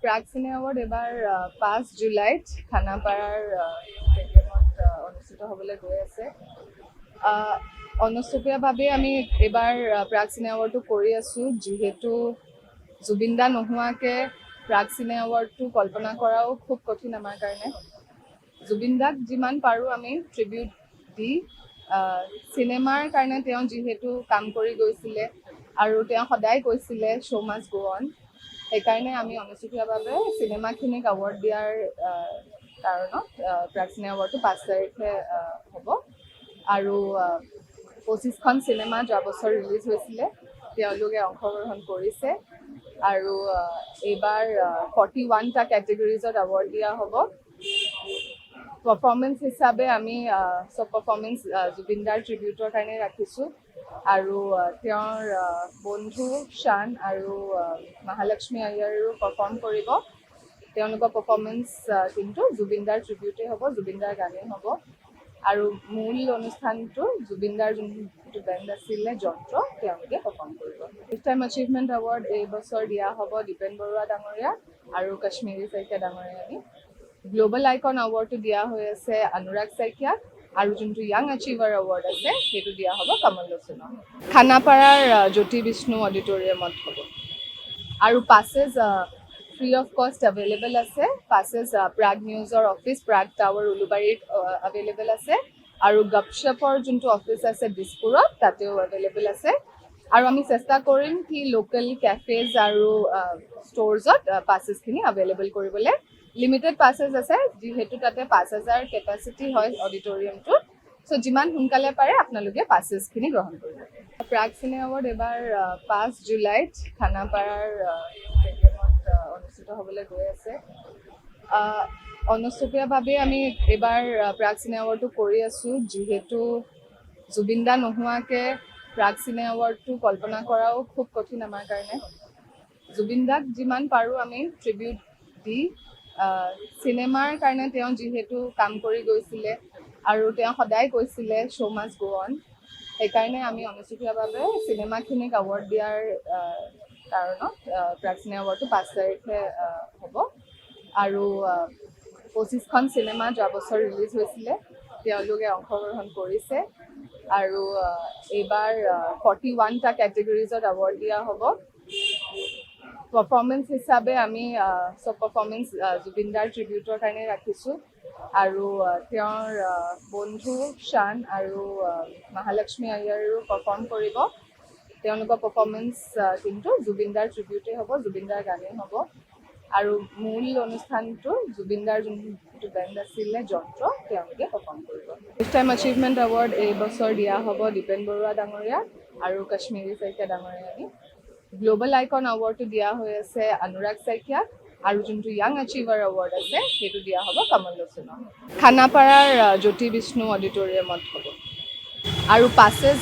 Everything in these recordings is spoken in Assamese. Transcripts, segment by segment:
প্ৰাগ চিনে এৱাৰ্ড এবাৰ ৫ জুলাইত খানাপাৰাৰ ষ্টেডিয়ামত অনুষ্ঠিত হ'বলৈ গৈ আছে। অনস্বপীয়াভাৱে আমি এইবাৰ প্ৰাগ চিনে এৱাৰ্ডটো কৰি আছোঁ, যিহেতু জুবিন দা নোহোৱাকৈ প্ৰাগ চিনে এৱাৰ্ডটো কল্পনা কৰাও খুব কঠিন আমাৰ কাৰণে। জুবিন দাক যিমান পাৰোঁ আমি ট্ৰিবিউট দি চিনেমাৰ কাৰণে তেওঁ যিহেতু কাম কৰি গৈছিলে আৰু তেওঁ সদায় কৈছিলে শ্ব' মাষ্ট গ' অন। সেইকাৰণে আমি অনুষ্ঠিতভাৱে চিনেমাখিনিক এৱাৰ্ড দিয়াৰ কাৰণত প্ৰাগ চিনে এৱাৰ্ডটো ৫ তাৰিখে হ'ব। আৰু ২৫খন চিনেমা যোৱা বছৰ ৰিলিজ হৈছিলে, তেওঁলোকে অংশগ্ৰহণ কৰিছে। আৰু এইবাৰ 41টা কেটেগৰিজত এৱাৰ্ড দিয়া হ'ব। পাৰফৰ্মেঞ্চ হিচাপে আমি চব পাৰফৰ্মেঞ্চ জুবিন দাৰ ট্ৰিবিউটৰ কাৰণে ৰাখিছোঁ। আৰু তেওঁৰ বন্ধু শান আৰু মহালক্ষ্মী আয়াৰো পাৰফৰ্ম কৰিব। তেওঁলোকৰ পাৰফৰ্মেঞ্চ কিন্তু জুবিন দাৰ ট্ৰিবিউটেই হ'ব, জুবিন দাৰ গানেই হ'ব। আৰু মূল অনুষ্ঠানটো জুবিন দাৰ যোনটো বেণ্ড আছিলে যন্ত্ৰ, তেওঁলোকে পাৰফৰ্ম কৰিব। লাইফ টাইম এচিভমেণ্ট এৱাৰ্ড এইবছৰ দিয়া হ'ব দীপেন বৰুৱা ডাঙৰীয়া আৰু কাশ্মীৰী শইকীয়া ডাঙৰীয়ানী। গ্ল'বেল আইকন এৱাৰ্ডটো দিয়া হৈ আছে অনুৰাগ শইকীয়াক, আৰু যোনটো য়াং এচিভাৰ এৱাৰ্ড আছে সেইটো দিয়া হ'ব কমল লোচনক। খানাপাৰাৰ জ্যোতি বিষ্ণু অডিটৰিয়ামত হ'ব। আৰু পাছেজ ফ্ৰী অফ কষ্ট এভেইলেবল আছে। পাছেজ প্ৰাগ নিউজৰ অফিচ প্ৰাগ টাৱাৰ উলুবাৰীত এভেইলেবল আছে, আৰু গপশ্বপৰ যোনটো অফিচ আছে দিছপুৰত তাতেও এভেইলেবল আছে। আৰু আমি চেষ্টা কৰিম কি লোকেল কেফেজ আৰু ষ্ট'ৰ্ছত পাছেছখিনি এভেইলেবল কৰিবলৈ। লিমিটেড পাছেছ আছে, যিহেতু তাতে ৫,০০০ কেপাচিটি হয় অডিটৰিয়ামটোত। চ' যিমান সোনকালে পাৰে আপোনালোকে পাছেছখিনি গ্ৰহণ কৰিব। প্ৰাগ চিনে এৱাৰ্ড এইবাৰ ৫ জুলাইত খানাপাৰাৰ ষ্টেডিয়ামত অনুষ্ঠিত হ'বলৈ গৈ আছে। অনস্বপীয়াভাৱে আমি এইবাৰ প্ৰাগ চিনে এৱাৰ্ডটো কৰি আছোঁ, যিহেতু জুবিন দা নোহোৱাকৈ প্ৰাগ চিনে এৱাৰ্ডটো কল্পনা কৰাও খুব কঠিন আমাৰ কাৰণে। জুবিন দাক যিমান পাৰোঁ আমি ট্ৰিবিউট দি চিনেমাৰ কাৰণে তেওঁ যিহেতু কাম কৰি গৈছিলে আৰু তেওঁ সদায় কৈছিলে শ্ব' মাষ্ট গ' অন। সেইকাৰণে আমি অনুষ্ঠিতভাৱে চিনেমাখিনিক এৱাৰ্ড দিয়াৰ কাৰণত প্ৰাগ চিনে এৱাৰ্ডটো ৫ তাৰিখে হ'ব। আৰু ২৫খন চিনেমা যোৱা বছৰ ৰিলিজ হৈছিলে, তেওঁলোকে অংশগ্ৰহণ কৰিছে। আৰু এইবাৰ 41টা কেটেগৰিজত এৱাৰ্ড দিয়া হ'ব। পাৰফৰ্মেঞ্চ হিচাপে আমি চব পাৰফৰ্মেঞ্চ জুবিন দাৰ ট্ৰিবিউটৰ কাৰণে ৰাখিছোঁ। আৰু তেওঁৰ বন্ধু শান আৰু মহালক্ষ্মী আয়াৰো পাৰফৰ্ম কৰিব। তেওঁলোকৰ পাৰফৰ্মেঞ্চ কিন্তু জুবিন দাৰ ট্ৰিবিউটেই হ'ব, জুবিন দাৰ গানেই হ'ব। আৰু মূল অনুষ্ঠানটো জুবিন দাৰ যোনটো বেণ্ড আছিলে যন্ত্ৰ, তেওঁলোকে পাৰফৰ্ম কৰিব। লাইফ টাইম এচিভমেণ্ট এৱাৰ্ড এইবছৰ দিয়া হ'ব দীপেন বৰুৱা ডাঙৰীয়া আৰু কাশ্মীৰী শইকীয়া ডাঙৰীয়ানী। গ্ল'বেল আইকন এৱাৰ্ডটো দিয়া হৈ আছে অনুৰাগ শইকীয়াক, আৰু যোনটো য়াং এচিভাৰ এৱাৰ্ড আছে সেইটো দিয়া হ'ব কমল লোচনক। খানাপাৰাৰ জ্যোতি বিষ্ণু অডিটৰিয়ামত হ'ব। আৰু পাছেজ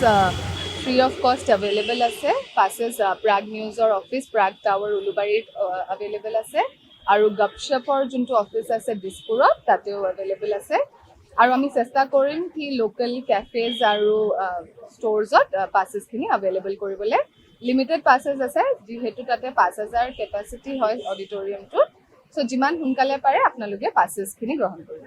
ফ্ৰী অফ কষ্ট এভেইলেবল আছে। পাছেজ প্ৰাগ নিউজৰ অফিচ প্ৰাগ টাৱাৰ উলুবাৰীত এভেইলেবল আছে, আৰু গপশ্বপৰ যোনটো অফিচ আছে দিছপুৰত তাতেও এভেইলেবল আছে। আৰু আমি চেষ্টা কৰিম কি লোকেল কেফেজ আৰু ষ্ট'ৰ্ছত পাছেছখিনি এভেইলেবল কৰিবলৈ। লিমিটেড পাছেছ আছে, যিহেতু তাতে ৫,০০০ কেপাচিটি হয় অডিটৰিয়ামটোত। চ' যিমান সোনকালে পাৰে আপোনালোকে পাছেছখিনি গ্ৰহণ কৰিব।